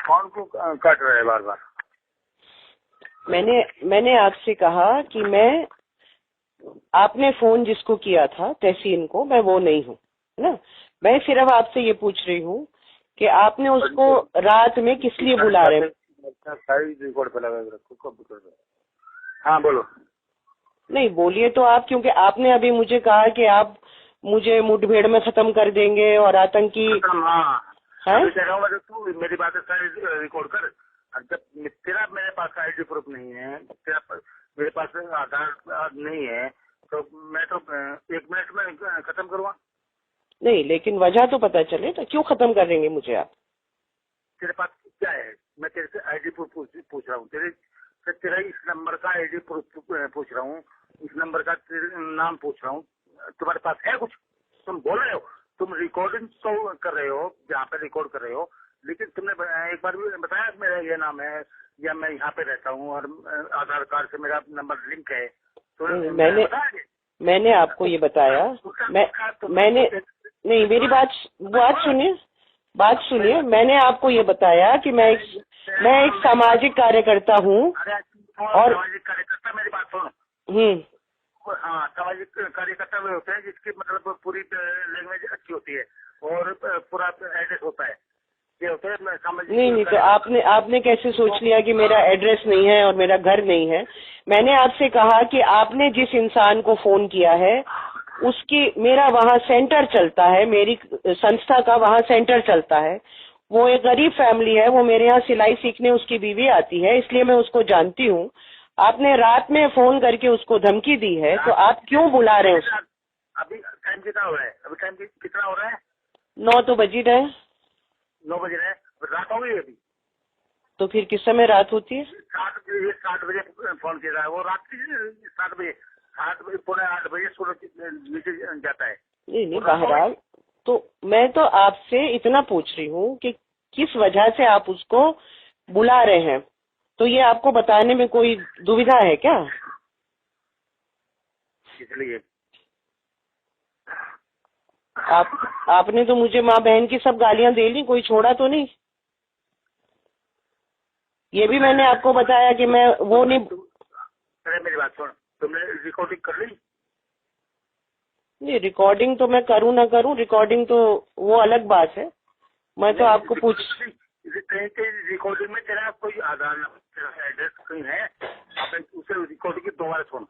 कौन को काट रहा है बार बार? मैंने आपसे कहा कि आपने फोन जिसको किया था तहसीन को, मैं वो नहीं हूँ ना। मैं सिर्फ आपसे ये पूछ रही हूँ कि आपने उसको रात में किस लिए बुला रहे हैं? सारी रिकॉर्ड पे लगा रखो कंप्यूटर पे। हाँ बोलो। नहीं बोलिए तो आप, क्योंकि आपने अभी मुझे कहा कि आप मुझे मुठभेड़ में खत्म कर देंगे और आतंकी। हाँ है? अभी कह रहा हूँ, तू मेरी बातें सारी रिकॉर्ड कर। जब तेरा मेरे पास आईडी प्रूफ नहीं है, मेरे पास आधार नहीं है, तो मैं तो 1 मिनट में खत्म करूँगा। नहीं, लेकिन वजह तो पता चले, तो क्यों खत्म कर देंगे मुझे आप? तेरे पास क्या है? मैं तेरे से आईडी प्रूफ पूछ रहा हूँ, तेरा इस नंबर का आईडी प्रूफ पूछ रहा हूँ, इस नंबर का नाम पूछ रहा हूँ। तुम्हारे पास है कुछ? तुम बोल रहे हो, तुम रिकॉर्डिंग तो कर रहे हो, जहाँ पे रिकॉर्ड कर रहे हो, लेकिन तुमने एक बार भी बताया मेरा ये नाम है या मैं यहाँ पे रहता हूँ और आधार कार्ड से मेरा नंबर लिंक है, तो मैंने आपको ये बताया। मैंने नहीं, मेरी बात सुनिए। मैंने आपको ये बताया कि मैं एक सामाजिक कार्यकर्ता हूँ। और सामाजिक कार्यकर्ता, मेरी बात सुनो। हाँ, सामाजिक कार्यकर्ता वे होते हैं जिसकी मतलब पूरी लैंग्वेज अच्छी होती है और पूरा एड्रेस होता है, ये होते हैं सामाजिक। नहीं, तो आपने कैसे सोच लिया कि मेरा एड्रेस नहीं है और मेरा घर नहीं है? मैंने आपसे कहा कि आपने जिस इंसान को फोन किया है मेरा वहाँ सेंटर चलता है, मेरी संस्था का वहाँ सेंटर चलता है। वो एक गरीब फैमिली है, वो मेरे यहाँ सिलाई सीखने उसकी बीवी आती है, इसलिए मैं उसको जानती हूँ। आपने रात में फोन करके उसको धमकी दी है, तो आप क्यों बुला रहे हैं उसको? अभी टाइम कितना हो रहा है? अभी टाइम कितना हो रहा है? 9 तो बज ही रहे। 9 बज रहे हैं, रात हो गई अभी। तो फिर किस समय रात होती है? 7 बजे फोन किया है, वो रात की 7 बजे, 7 बजे 8 बजे सूरज नीचे जाता है। नहीं, बहरहाल तो मैं तो आपसे इतना पूछ रही हूँ कि किस वजह से आप उसको बुला रहे हैं, तो ये आपको बताने में कोई दुविधा है क्या? इसलिए आपने तो मुझे माँ बहन की सब गालियां दे ली, कोई छोड़ा तो नहीं? ये भी मैंने आपको बताया कि मैं वो नहीं। अरे मेरी बात सुन, तुमने रिकॉर्डिंग कर ली? नहीं, रिकॉर्डिंग तो मैं करूँ ना करूँ, रिकॉर्डिंग तो वो अलग बात है। मैं तो आपको पूछ रिकॉर्डिंग में तेरा कोई आधार नंबर, तेरा एड्रेस कहीं है? आप उसे रिकॉर्डिंग की दोबारा सुन,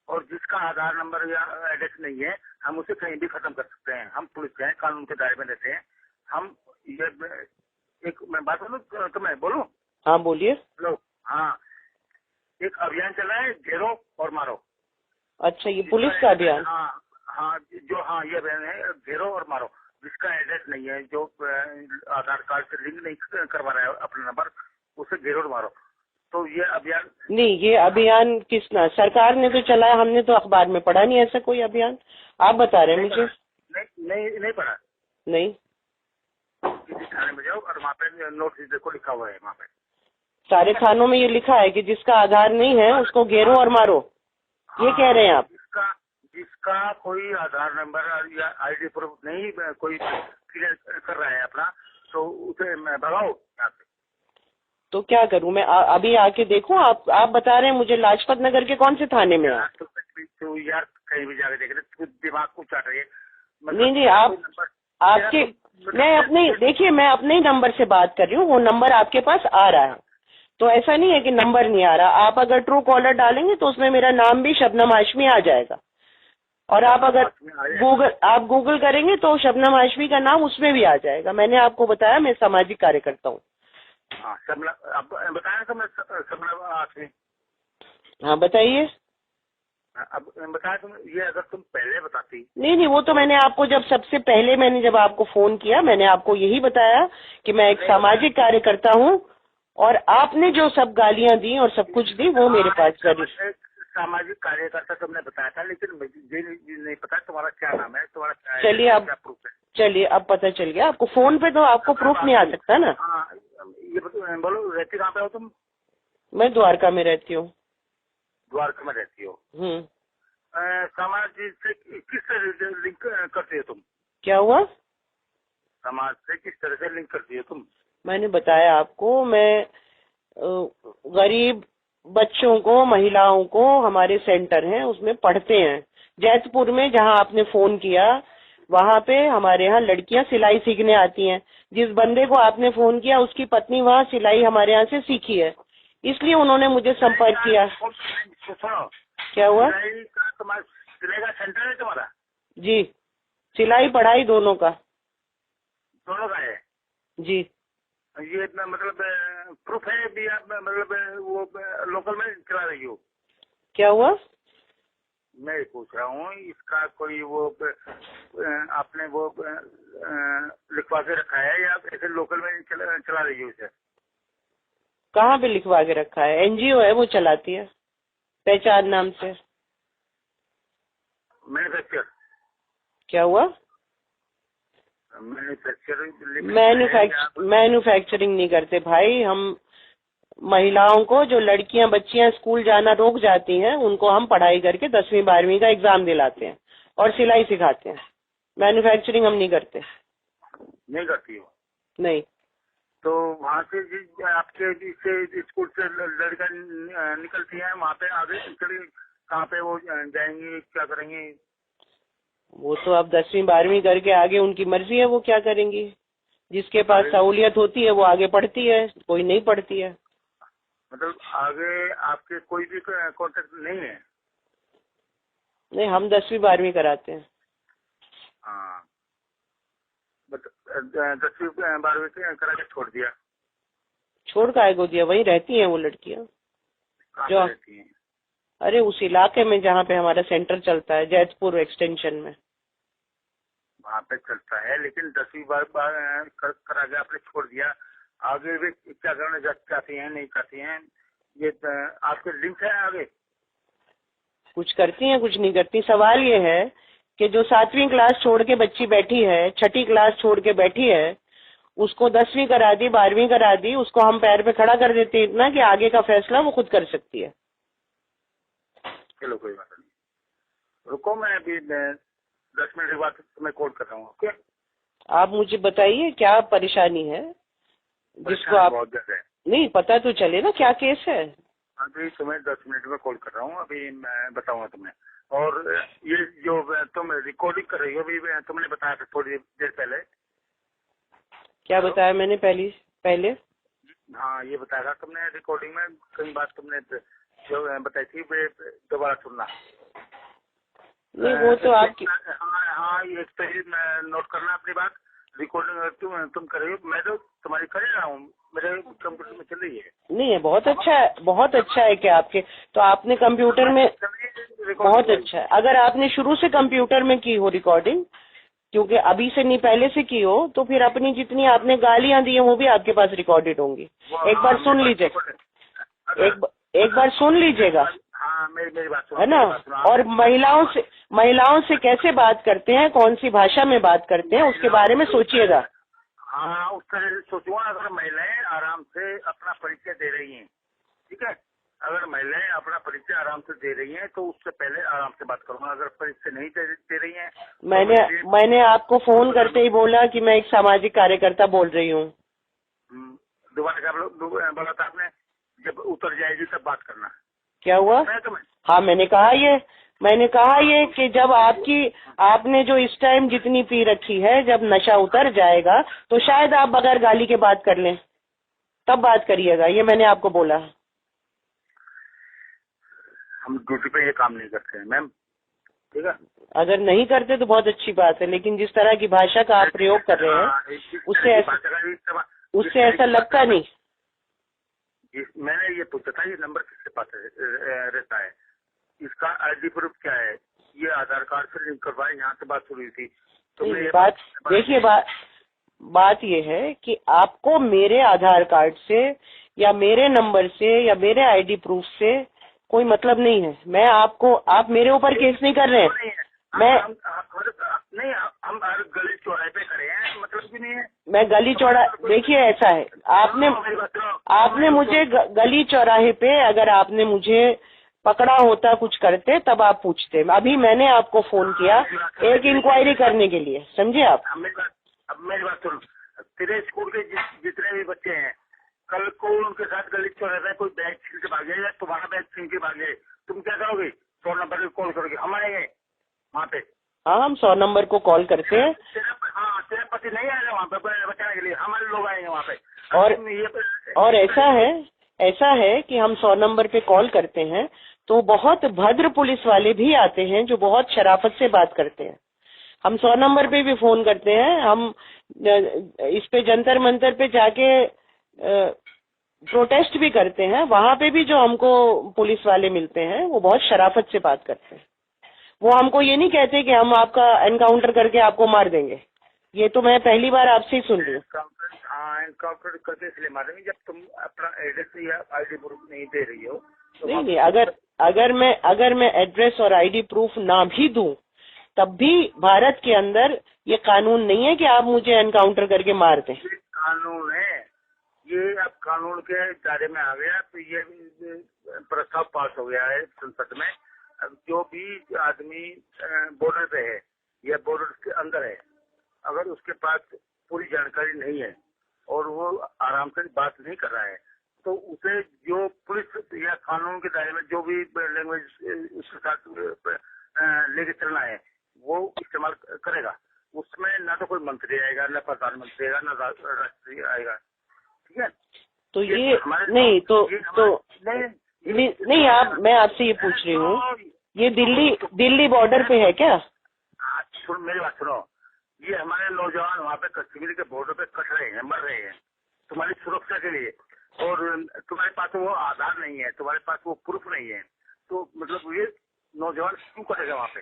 और जिसका आधार नंबर या एड्रेस नहीं है, हम उसे कहीं भी खत्म कर सकते हैं। हम पुलिस हैं, कानून के दायरे में रहते हैं हम। ये एक मैं बात बोलूं तो मैं बोलूं? हाँ बोलिए। लो, हाँ, एक अभियान चल रहा है, घेरो और मारो। अच्छा, ये पुलिस का अभियान? हाँ हाँ, ये अभियान है, घेरो और मारो। जिसका एड्रेस नहीं है, जो आधार कार्ड से लिंक नहीं करवा रहा है अपना नंबर, उसे घेरो और मारो। तो ये अभियान नहीं, ये अभियान किसना? सरकार ने तो चलाया, हमने तो अखबार में पढ़ा नहीं ऐसा कोई अभियान। आप बता रहे हैं मुझे? नहीं पढ़ा। नहीं, किसी थाने में जाओ और वहाँ पे नोटिस देखो, लिखा हुआ है वहाँ पे। सारे थानों में ये लिखा है कि जिसका आधार नहीं है उसको घेरो और मारो, ये कह रहे हैं आप? जिसका कोई आधार नंबर या आईडी प्रूफ नहीं कोई क्लियर कर रहा है अपना, तो उसे भगाओ यहाँ से। तो क्या करूं मैं? अभी आके देखूं? आप बता रहे हैं मुझे लाजपत नगर के कौन से थाने में? तो यार कहीं भी जाके देख रहे, दिमाग को चाट रही है। नहीं, आपके मैं अपने ही नंबर से बात कर रही हूँ, वो नंबर आपके पास आ रहा है, तो ऐसा नहीं है कि नंबर नहीं आ रहा। आप अगर ट्रू कॉलर डालेंगे तो उसमें मेरा नाम भी शबनम हाशमी आ जाएगा, और आप अगर गूगल करेंगे तो शबनम हाशमी का नाम उसमें भी आ जाएगा। मैंने आपको बताया मैं सामाजिक कार्यकर्ता हूँ। बताया शबनम हाशमी। हाँ बताइए। अब बताया तुम, ये अगर तुम पहले बताती। नहीं, वो तो मैंने आपको सबसे पहले जब आपको फोन किया, मैंने आपको यही बताया कि मैं एक सामाजिक कार्यकर्ता हूँ, और आपने जो सब गालियां दी और सब कुछ दी वो मेरे पास करी। सामाजिक कार्यकर्ता तुमने बताया था, लेकिन मुझे नहीं पता तुम्हारा क्या नाम है, तुम्हारा क्या प्रूफ है। चलिए अब पता चल गया आपको। फोन पे तो आपको प्रूफ नहीं आ सकता ना। ये बोलो, रहती कहाँ पे हो तुम? मैं द्वारका में रहती हूँ। द्वारका में रहती हो? समाज से किस तरह से लिंक करती हो तुम? क्या हुआ? समाज से किस तरह से लिंक करती हो तुम? मैंने बताया आपको, मैं गरीब बच्चों को, महिलाओं को, हमारे सेंटर हैं उसमें पढ़ते हैं। जैतपुर में जहां आपने फोन किया वहां पे हमारे यहाँ लड़कियां सिलाई सीखने आती हैं। जिस बंदे को आपने फोन किया उसकी पत्नी वहाँ सिलाई हमारे यहाँ से सीखी है, इसलिए उन्होंने मुझे संपर्क किया। सुनो, क्या हुआ? सिलाई का सेंटर है तुम्हारा? जी, सिलाई पढ़ाई दोनों का। दोनों का है जी। ये इतना मतलब प्रूफ है भी आप मतलब वो लोकल में चला रही हो? क्या हुआ? मैं पूछ रहा हूँ इसका कोई वो आपने वो लिखवा के रखा है या ऐसे लोकल में चला रही हो इसे? कहाँ पे लिखवा के रखा है? एनजीओ है, वो चलाती है पहचान नाम से। मैन्युफैक्चर? क्या हुआ? मैन्युफैक्चरिंग नहीं करते भाई हम। महिलाओं को, जो लड़कियां बच्चियां स्कूल जाना रोक जाती हैं, उनको हम पढ़ाई करके 10वीं 12वीं का एग्जाम दिलाते हैं और सिलाई सिखाते हैं। मैन्युफैक्चरिंग हम नहीं करते। नहीं करती हो? नहीं। तो वहाँ से आपके से स्कूल से लड़का निकलती है, वहाँ पे आगे कहाँ पे वो जाएंगी, क्या करेंगी? वो तो अब 10वीं 12वीं करके आगे उनकी मर्जी है, वो क्या करेंगी। जिसके पास सहूलियत होती है वो आगे पढ़ती है, कोई नहीं पढ़ती है। मतलब आगे आपके कोई भी कॉन्टेक्ट नहीं है? नहीं, हम 10वीं 12वीं कराते हैं। हाँ, 10वीं 12वीं करा के छोड़ दिया? छोड़ काहे को दिया? वहीं रहती हैं वो लड़कियां जो रहती हैं? अरे उस इलाके में जहाँ पे हमारा सेंटर चलता है, जैतपुर एक्सटेंशन में। वहाँ पे चलता है, लेकिन 10वीं करा के आपने छोड़ दिया। आगे भी क्या करना चाहती हैं, नहीं चाहती हैं, ये आपके लिंक है आगे? कुछ करती हैं, कुछ नहीं करती। सवाल ये है कि जो 7वीं क्लास छोड़ के बच्ची बैठी है, 6ठी क्लास छोड़ के बैठी है, उसको 10वीं करा दी, 12वीं करा दी, उसको हम पैर पे खड़ा कर देते हैं इतना कि आगे का फैसला वो खुद कर सकती है। चलो कोई बात नहीं, रुको, मैं अभी 10 मिनट के बाद तुम्हें कॉल कर रहा हूँ। ओके, आप मुझे बताइए क्या परेशानी है जिसको आप बहुत ज्यादा है। नहीं पता तो चले ना क्या केस है। अभी तुम्हें 10 मिनट में कॉल कर रहा हूँ, अभी मैं बताऊंगा तुम्हें। और ये जो तुम रिकॉर्डिंग कर रही हो, अभी तुमने बताया था थोड़ी देर पहले। क्या बताया मैंने पहले? हाँ, ये बताया था तुमने रिकॉर्डिंग में, कई बात तुमने जो बताई थी दोबारा सुनना। नहीं, वो तो आपकी हाँ, ये नोट करना अपनी बात। रिकॉर्डिंग तुम कर रही हो, मैं तो तुम्हारी कर रहा हूँ, मेरे कंप्यूटर में चल रही है। नहीं है, बहुत अच्छा है, बहुत अच्छा है कि आपके तो आपने कंप्यूटर में बहुत अच्छा है। अगर आपने शुरू से कंप्यूटर में की हो रिकॉर्डिंग, क्योंकि अभी से नहीं पहले से की हो, तो फिर अपनी जितनी आपने गालियां दी है वो भी आपके पास रिकॉर्डेड होंगी। एक बार सुन लीजिएगा, एक बार सुन लीजिएगा। हाँ, मेरी बात सुनो, है ना। और महिलाओं से कैसे बात करते हैं, कौन सी भाषा में बात करते हैं, उसके बारे में सोचिएगा। हाँ, उस तरह से सोचूंगा। अगर महिलाएं आराम से अपना परिचय दे रही हैं, ठीक है, अगर महिलाएं अपना परिचय आराम से दे रही हैं तो उससे पहले आराम से बात करूंगा। अगर परिचय नहीं दे रही हैं, मैंने आपको फोन करते ही बोला कि मैं एक सामाजिक कार्यकर्ता बोल रही हूँ। दोबारा क्या बोला था आपने? जब उतर जाएगी तब बात करना। क्या हुआ? हाँ, मैंने कहा ये कि जब आपने जो इस टाइम जितनी पी रखी है, जब नशा उतर जाएगा तो शायद आप बगैर गाली के बात कर लें, तब बात करिएगा, ये मैंने आपको बोला। हम ड्यूटी पे ये काम नहीं करते हैं मैम, ठीक है। अगर नहीं करते तो बहुत अच्छी बात है, लेकिन जिस तरह की भाषा का आप प्रयोग कर रहे हैं उससे ऐसा लगता नहीं। मैंने ये पूछा था, ये नंबर किसके पास रहता है, इसका आईडी प्रूफ क्या है, ये आधार कार्ड से लिंक करवाए, यहाँ से बात शुरू हुई थी। तो बात देखिए, बात ये है कि आपको मेरे आधार कार्ड से या मेरे नंबर से या मेरे आईडी प्रूफ से कोई मतलब नहीं है। आप मेरे ऊपर केस नहीं कर रहे हैं। हम हर गली चौराहे पे खड़े हैं, मतलब भी नहीं है। मैं गली चौराहे, देखिए ऐसा है, आपने मुझे गली चौराहे पे अगर आपने मुझे पकड़ा होता कुछ करते तब आप पूछते। अभी मैंने आपको फोन किया एक इंक्वायरी करने के लिए, समझे आप? अब मेरी बात सुन, तेरे स्कूल के जितने भी बच्चे हैं, कल को उनके साथ गली चल रहा है, कोई बैग छीन के भागे या तुम्हारा बैग छीन के भागे, तुम क्या करोगे? 100 नंबर पे कॉल करोगे, हम आएंगे वहाँ पे। हाँ, हम 100 नंबर को कॉल करते हैं। तेरा पति नहीं आएगा वहाँ पे बचाने के लिए, हमारे लोग आएंगे वहाँ पे। और ऐसा है कि हम 100 नंबर पे कॉल करते हैं तो बहुत भद्र पुलिस वाले भी आते हैं जो बहुत शराफत से बात करते हैं। हम 100 नंबर पे भी फोन करते हैं, हम इस पे जंतर मंतर पे जाके प्रोटेस्ट भी करते हैं, वहां पे भी जो हमको पुलिस वाले मिलते हैं वो बहुत शराफत से बात करते हैं। वो हमको ये नहीं कहते कि हम आपका एनकाउंटर करके आपको मार देंगे। ये तो मैं पहली बार आपसे ही सुन रही हूँ। हाँ, एनकाउंटर करके इसलिए मारेंगे जब तुम अपना एड्रेस या आईडी प्रूफ नहीं दे रही हो। तो नहीं, अगर मैं एड्रेस और आईडी प्रूफ ना भी दूं तब भी भारत के अंदर ये कानून नहीं है कि आप मुझे एनकाउंटर करके मार दें। कानून है ये, अब कानून के दायरे में आ गया तो ये प्रस्ताव पास हो गया है संसद में। अब जो भी आदमी बॉर्डर पे है या बॉर्डर के अंदर है, अगर उसके पास पूरी जानकारी नहीं है और वो आराम से बात नहीं कर रहा है, तो उसे जो पुलिस या कानून के दायरे में जो भी लैंग्वेज उसके साथ लेके चलना है वो इस्तेमाल करेगा। उसमें ना तो कोई मंत्री आएगा, ना प्रधानमंत्री आएगा, ना राष्ट्रपति आएगा। ठीक है? तो ये नहीं नहीं आप, मैं आपसे ये पूछ रही हूँ, ये दिल्ली बॉर्डर पे है क्या? सुन, मेरी बात सुनो। ये हमारे नौजवान वहाँ पे कश्मीर के बॉर्डर पे कट रहे हैं, मर रहे हैं तुम्हारी सुरक्षा के लिए, और तुम्हारे पास वो आधार नहीं है, तुम्हारे पास वो प्रूफ नहीं है, तो मतलब ये नौजवान क्यों करेगा वहाँ पे?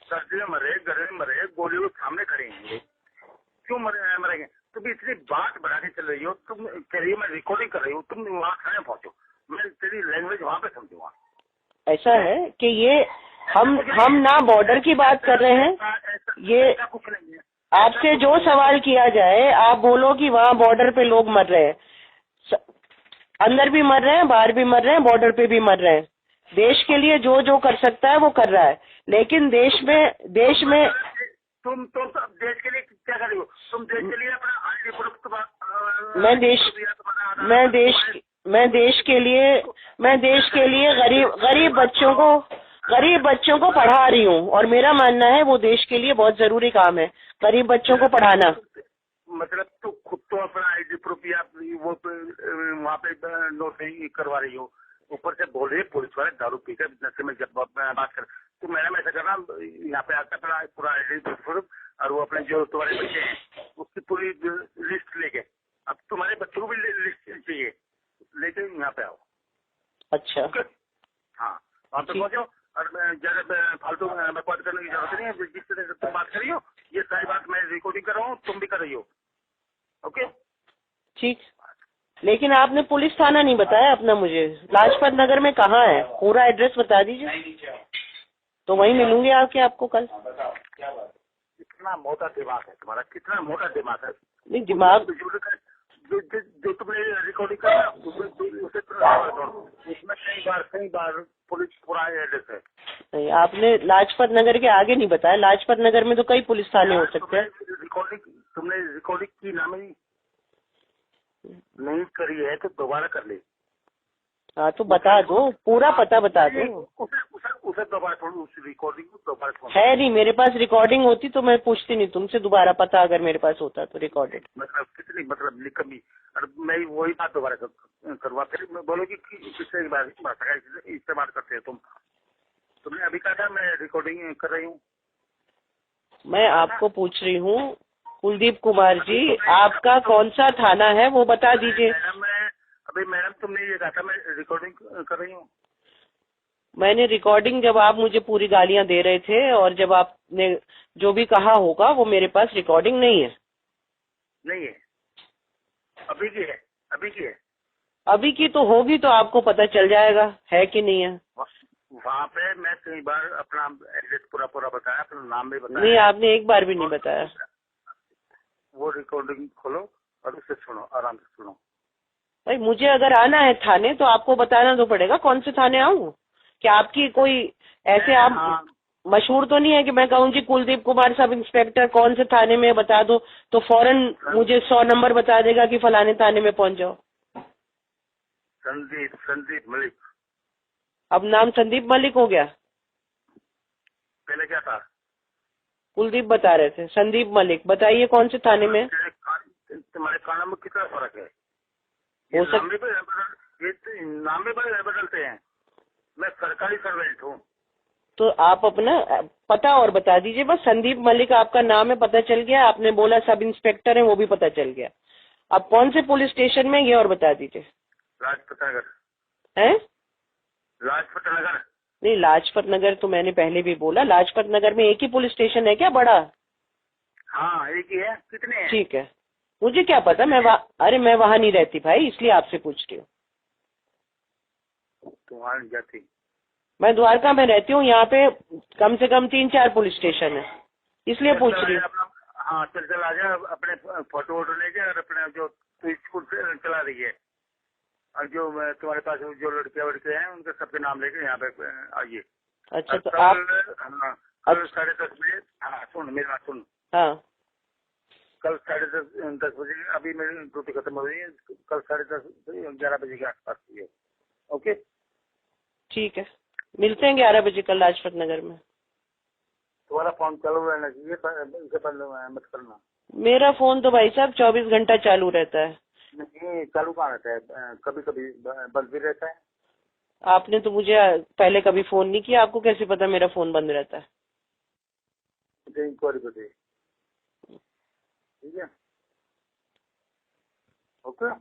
सर्दी में मरे, गर्मी में मरे, गोली वो सामने खड़े हैं, क्यों मरेंगे? तुम इतनी बात बढ़ा के चल रही हो, तुम कह रही हो मैं रिकॉर्डिंग कर रही हूँ, तुम वहाँ खाने पहुँचो, मैं तेरी लैंग्वेज वहाँ पे समझूंगा। ऐसा है कि ये हम ना बॉर्डर की बात कर रहे हैं, ये कुछ नहीं है। आपसे जो सवाल किया जाए आप बोलो कि वहाँ बॉर्डर पे लोग मर रहे हैं, अंदर भी मर रहे हैं, बाहर भी मर रहे हैं, बॉर्डर पे भी मर रहे हैं। देश के लिए जो जो कर सकता है वो कर रहा है, लेकिन देश में तुम देश के लिए क्या कर रही हो? तुम देश के लिए अपना आईडी प्रूफ मैं देश के लिए गरीब बच्चों को पढ़ा रही हूँ, और मेरा मानना है वो देश के लिए बहुत जरूरी काम है, गरीब बच्चों को पढ़ाना। मतलब तू खुद तो अपना आईडी प्रूफ या वो वहाँ पे नोट नहीं करवा रही हो, ऊपर से बोल रही है पुलिस वाले दारू पीकर नशे में जब बात कर। तो मैडम ऐसा करना, यहाँ पे आता अपना पूरा आईडी प्रूफ और वो अपने जो तुम्हारे बच्चे हैं उसकी पूरी लिस्ट लेके, अब तुम्हारे बच्चों को भी लिस्ट चाहिए, लेके यहाँ पे आओ। अच्छा, हाँ, वहाँ पे पहुँचो और ज्यादा फालतू बात करने की जरूरत नहीं है। जिस तरह से तुम बात कर रही हो ये सारी बात मैं रिकॉर्डिंग कर रहा हूँ, तुम भी कर रही हो। ओके, ठीक। लेकिन आपने पुलिस थाना नहीं बताया अपना मुझे, लाजपत नगर में कहाँ है? पूरा एड्रेस बता दीजिए तो वहीं मिलूंगी आपको कल। कितना मोटा दिमाग है तुम्हारा, कितना मोटा दिमाग है। नहीं, दिमाग जो तुमने रिकॉर्डिंग करा उसे उसमें कई बार पुलिस पूरा एड्रेस है। नहीं, आपने लाजपत नगर के आगे नहीं बताया। लाजपत नगर में तो कई पुलिस थाने हो सकते हैं। तुमने रिकॉर्डिंग की नाम नहीं करी है तो दोबारा कर ले। हाँ तो बता दो, पूरा पता बता दो। उसे दोबारा छोड़ो, उस रिकॉर्डिंग को दोबारा छोड़ो। है नहीं मेरे पास, रिकॉर्डिंग होती तो मैं पूछती नहीं तुमसे दोबारा पता, अगर मेरे पास होता तो रिकॉर्डेड। मतलब कितनी, मतलब कभी, और मैं वही बात दोबारा करूँगा, फिर मैं बोलोगी कि किससे भाषा का इस्तेमाल करते हैं तुमने अभी कहा था मैं रिकॉर्डिंग कर रही हूँ। मैं आपको पूछ रही हूँ कुलदीप कुमार जी, आपका कौन सा थाना है वो बता दीजिए। मैडम तुमने ये कहा था मैं रिकॉर्डिंग कर रही हूँ। मैंने रिकॉर्डिंग, जब आप मुझे पूरी गालियां दे रहे थे और जब आपने जो भी कहा होगा वो मेरे पास रिकॉर्डिंग नहीं है। नहीं है, अभी की है, अभी की है। अभी की तो होगी तो आपको पता चल जाएगा है कि नहीं है। वहाँ पे मैं कई बार अपना एड्रेस पूरा बताया, अपना नाम भी बताया। नहीं, आपने एक बार भी नहीं बताया। वो रिकॉर्डिंग खोलो और उसे सुनो, आराम से सुनो। भाई मुझे अगर आना है थाने तो आपको बताना तो पड़ेगा कौन से थाने आऊँ। क्या आपकी कोई ऐसे आप मशहूर तो नहीं है कि मैं कहूँ जी कुलदीप कुमार सब इंस्पेक्टर कौन से थाने में बता दो तो फौरन मुझे 100 नंबर बता देगा कि फलाने थाने में पहुंच जाओ। संदीप मलिक। अब नाम संदीप मलिक हो गया? पहले क्या था? कुलदीप बता रहे थे। संदीप मलिक बताइए कौन से थाने में? तुम्हारे कानों में कितना फर्क है? हो ये नाम भी बदलते हैं। मैं सरकारी सर्वेंट हूँ। तो आप अपना पता और बता दीजिए बस। संदीप मलिक आपका नाम है, पता चल गया। आपने बोला सब इंस्पेक्टर है, वो भी पता चल गया। आप कौन से पुलिस स्टेशन में ये और बता दीजिए। लाजपत नगर। है? लाजपत नगर। नहीं, लाजपत नगर तो मैंने पहले भी बोला। लाजपत नगर में एक ही पुलिस स्टेशन है क्या बड़ा? हाँ एक ही है। कितने हैं? ठीक है, मुझे क्या पता। अरे मैं वहां नहीं रहती भाई, इसलिए आपसे पूछ रही हूँ। तुम्हारी नहीं जाती? मैं द्वारका में रहती हूँ। यहाँ पे कम से कम 3-4 पुलिस स्टेशन है, इसलिए पूछ रही हूँ। हाँ चल आ जा। अपने फोटो वोटो ले जा और अपने जो तू स्कूल चला रही है और जो तुम्हारे पास जो लड़के वड़के हैं उनके सबके नाम लेके यहाँ पे आइए। अच्छा तो कल, आप कल 10:30 बजे। हाँ सुन मेरी बात सुन। हाँ कल 10:30 बजे। अभी मेरी ड्यूटी खत्म हो रही है। कल 10:30 से 11 बजे के आसपास है। ओके ठीक है, मिलते हैं 11 बजे कल लाजपत नगर में। तुम्हारा फोन चालू रहना चाहिए, इसे बंद मत करना। मेरा फोन तो भाई साहब 24 घंटा चालू रहता है। नहीं चालू कहाँ रहता है? कभी कभी बंद भी रहता है। आपने तो मुझे पहले कभी फोन नहीं किया, आपको कैसे पता मेरा फोन बंद रहता है? इंक्वायरी को दे। ठीक है ओके।